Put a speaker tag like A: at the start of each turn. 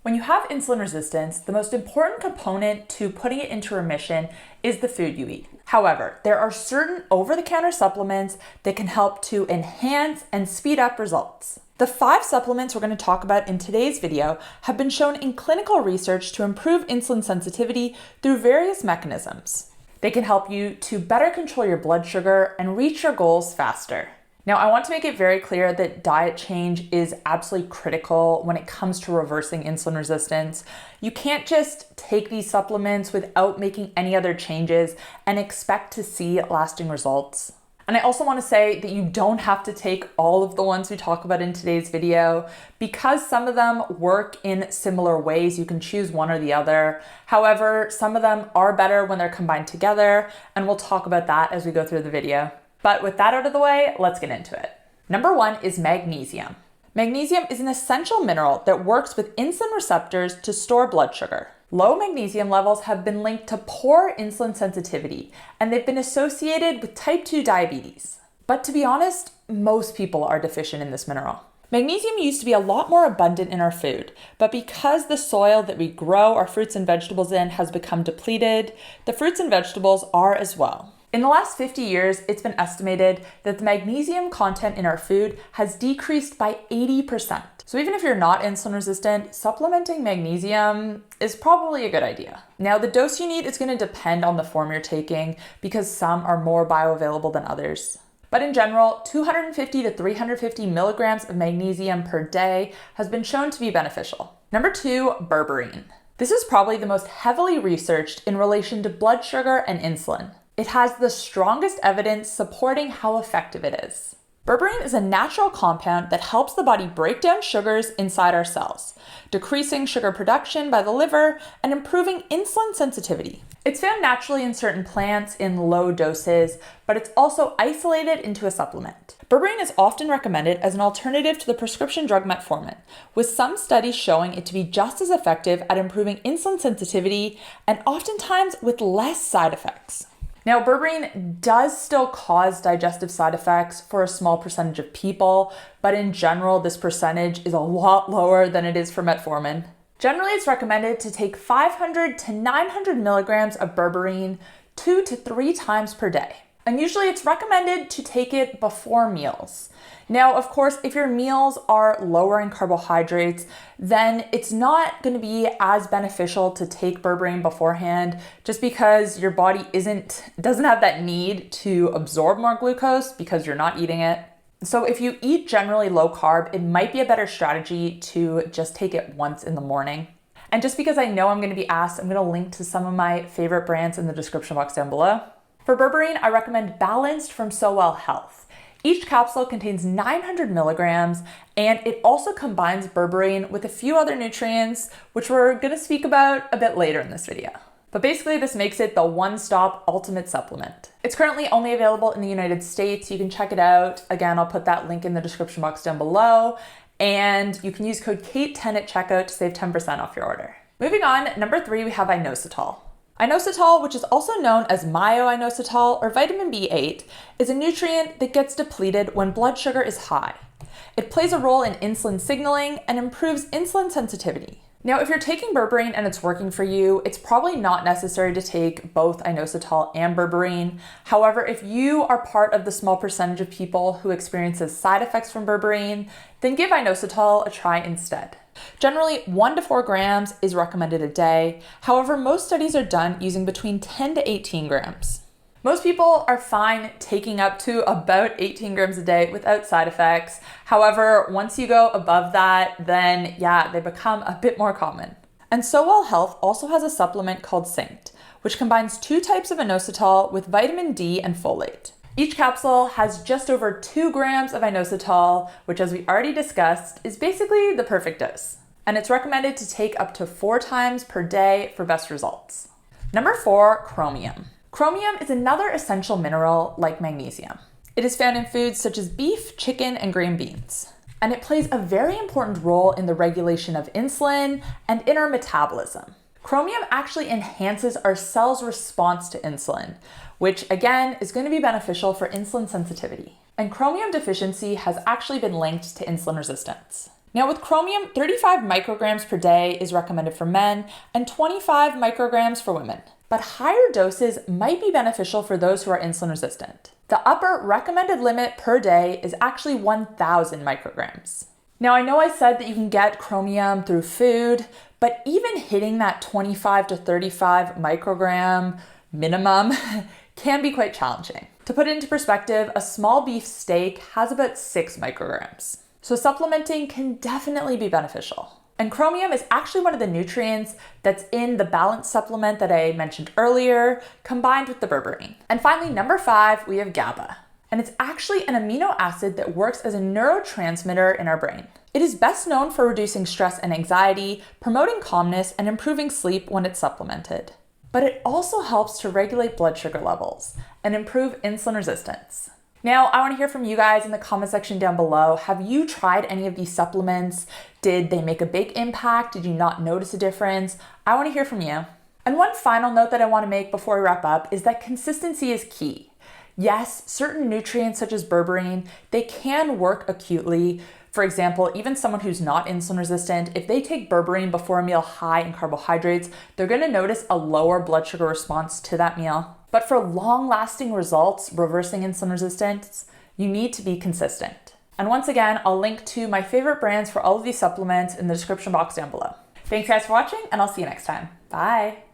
A: When you have insulin resistance, the most important component to putting it into remission is the food you eat. However, there are certain over-the-counter supplements that can help to enhance and speed up results. The 5 supplements we're going to talk about in today's video have been shown in clinical research to improve insulin sensitivity through various mechanisms. They can help you to better control your blood sugar and reach your goals faster. Now, I want to make it very clear that diet change is absolutely critical when it comes to reversing insulin resistance. You can't just take these supplements without making any other changes and expect to see lasting results. And I also want to say that you don't have to take all of the ones we talk about in today's video because some of them work in similar ways. You can choose one or the other. However, some of them are better when they're combined together, and we'll talk about that as we go through the video. But with that out of the way, let's get into it. Number 1 is magnesium. Magnesium is an essential mineral that works with insulin receptors to store blood sugar. Low magnesium levels have been linked to poor insulin sensitivity, and they've been associated with type 2 diabetes. But to be honest, most people are deficient in this mineral. Magnesium used to be a lot more abundant in our food, but because the soil that we grow our fruits and vegetables in has become depleted, the fruits and vegetables are as well. In the last 50 years, it's been estimated that the magnesium content in our food has decreased by 80%. So even if you're not insulin resistant, supplementing magnesium is probably a good idea. Now, the dose you need is going to depend on the form you're taking because some are more bioavailable than others. But in general, 250 to 350 milligrams of magnesium per day has been shown to be beneficial. Number 2, berberine. This is probably the most heavily researched in relation to blood sugar and insulin. It has the strongest evidence supporting how effective it is. Berberine is a natural compound that helps the body break down sugars inside our cells, decreasing sugar production by the liver and improving insulin sensitivity. It's found naturally in certain plants in low doses, but it's also isolated into a supplement. Berberine is often recommended as an alternative to the prescription drug metformin, with some studies showing it to be just as effective at improving insulin sensitivity and oftentimes with less side effects. Now, berberine does still cause digestive side effects for a small percentage of people, but in general, this percentage is a lot lower than it is for metformin. Generally, it's recommended to take 500 to 900 milligrams of berberine 2 to 3 times per day. And usually it's recommended to take it before meals. Now, of course, if your meals are lower in carbohydrates, then it's not going to be as beneficial to take berberine beforehand just because your body doesn't have that need to absorb more glucose because you're not eating it. So if you eat generally low carb, it might be a better strategy to just take it once in the morning. And just because I know I'm going to be asked, I'm going to link to some of my favorite brands in the description box down below. For berberine, I recommend Balanced from Health. Each capsule contains 900 milligrams, and it also combines berberine with a few other nutrients, which we're going to speak about a bit later in this video. But basically, this makes it the one-stop ultimate supplement. It's currently only available in the United States. You can check it out. Again, I'll put that link in the description box down below, and you can use code KAIT10 at checkout to save 10% off your order. Moving on, number 3, we have inositol. Inositol, which is also known as myo-inositol or vitamin B8, is a nutrient that gets depleted when blood sugar is high. It plays a role in insulin signaling and improves insulin sensitivity. Now, if you're taking berberine and it's working for you, it's probably not necessary to take both inositol and berberine. However, if you are part of the small percentage of people who experiences side effects from berberine, then give inositol a try instead. Generally, 1 to 4 grams is recommended a day. However, most studies are done using between 10 to 18 grams. Most people are fine taking up to about 18 grams a day without side effects. However, once you go above that, then they become a bit more common. And Health also has a supplement called Zinc, which combines 2 types of inositol with vitamin D and folate. Each capsule has just over 2 grams of inositol, which, as we already discussed, is basically the perfect dose. And it's recommended to take up to 4 times per day for best results. Number 4, chromium. Chromium is another essential mineral like magnesium. It is found in foods such as beef, chicken, and green beans. And it plays a very important role in the regulation of insulin and in our metabolism. Chromium actually enhances our cells' response to insulin, which again is going to be beneficial for insulin sensitivity. And chromium deficiency has actually been linked to insulin resistance. Now with chromium, 35 micrograms per day is recommended for men and 25 micrograms for women. But higher doses might be beneficial for those who are insulin resistant. The upper recommended limit per day is actually 1,000 micrograms. Now I know I said that you can get chromium through food, but even hitting that 25 to 35 microgram minimum can be quite challenging. To put it into perspective, a small beef steak has about 6 micrograms. So supplementing can definitely be beneficial. And chromium is actually one of the nutrients that's in the balance supplement that I mentioned earlier, combined with the berberine. And finally, number 5, we have GABA. And it's actually an amino acid that works as a neurotransmitter in our brain. It is best known for reducing stress and anxiety, promoting calmness, and improving sleep when it's supplemented. But it also helps to regulate blood sugar levels and improve insulin resistance. Now, I want to hear from you guys in the comment section down below. Have you tried any of these supplements? Did they make a big impact? Did you not notice a difference? I want to hear from you. And one final note that I want to make before we wrap up is that consistency is key. Yes, certain nutrients such as berberine, they can work acutely. For example, even someone who's not insulin resistant, if they take berberine before a meal high in carbohydrates, they're going to notice a lower blood sugar response to that meal. But for long-lasting results, reversing insulin resistance, you need to be consistent. And once again, I'll link to my favorite brands for all of these supplements in the description box down below. Thanks guys for watching, and I'll see you next time. Bye.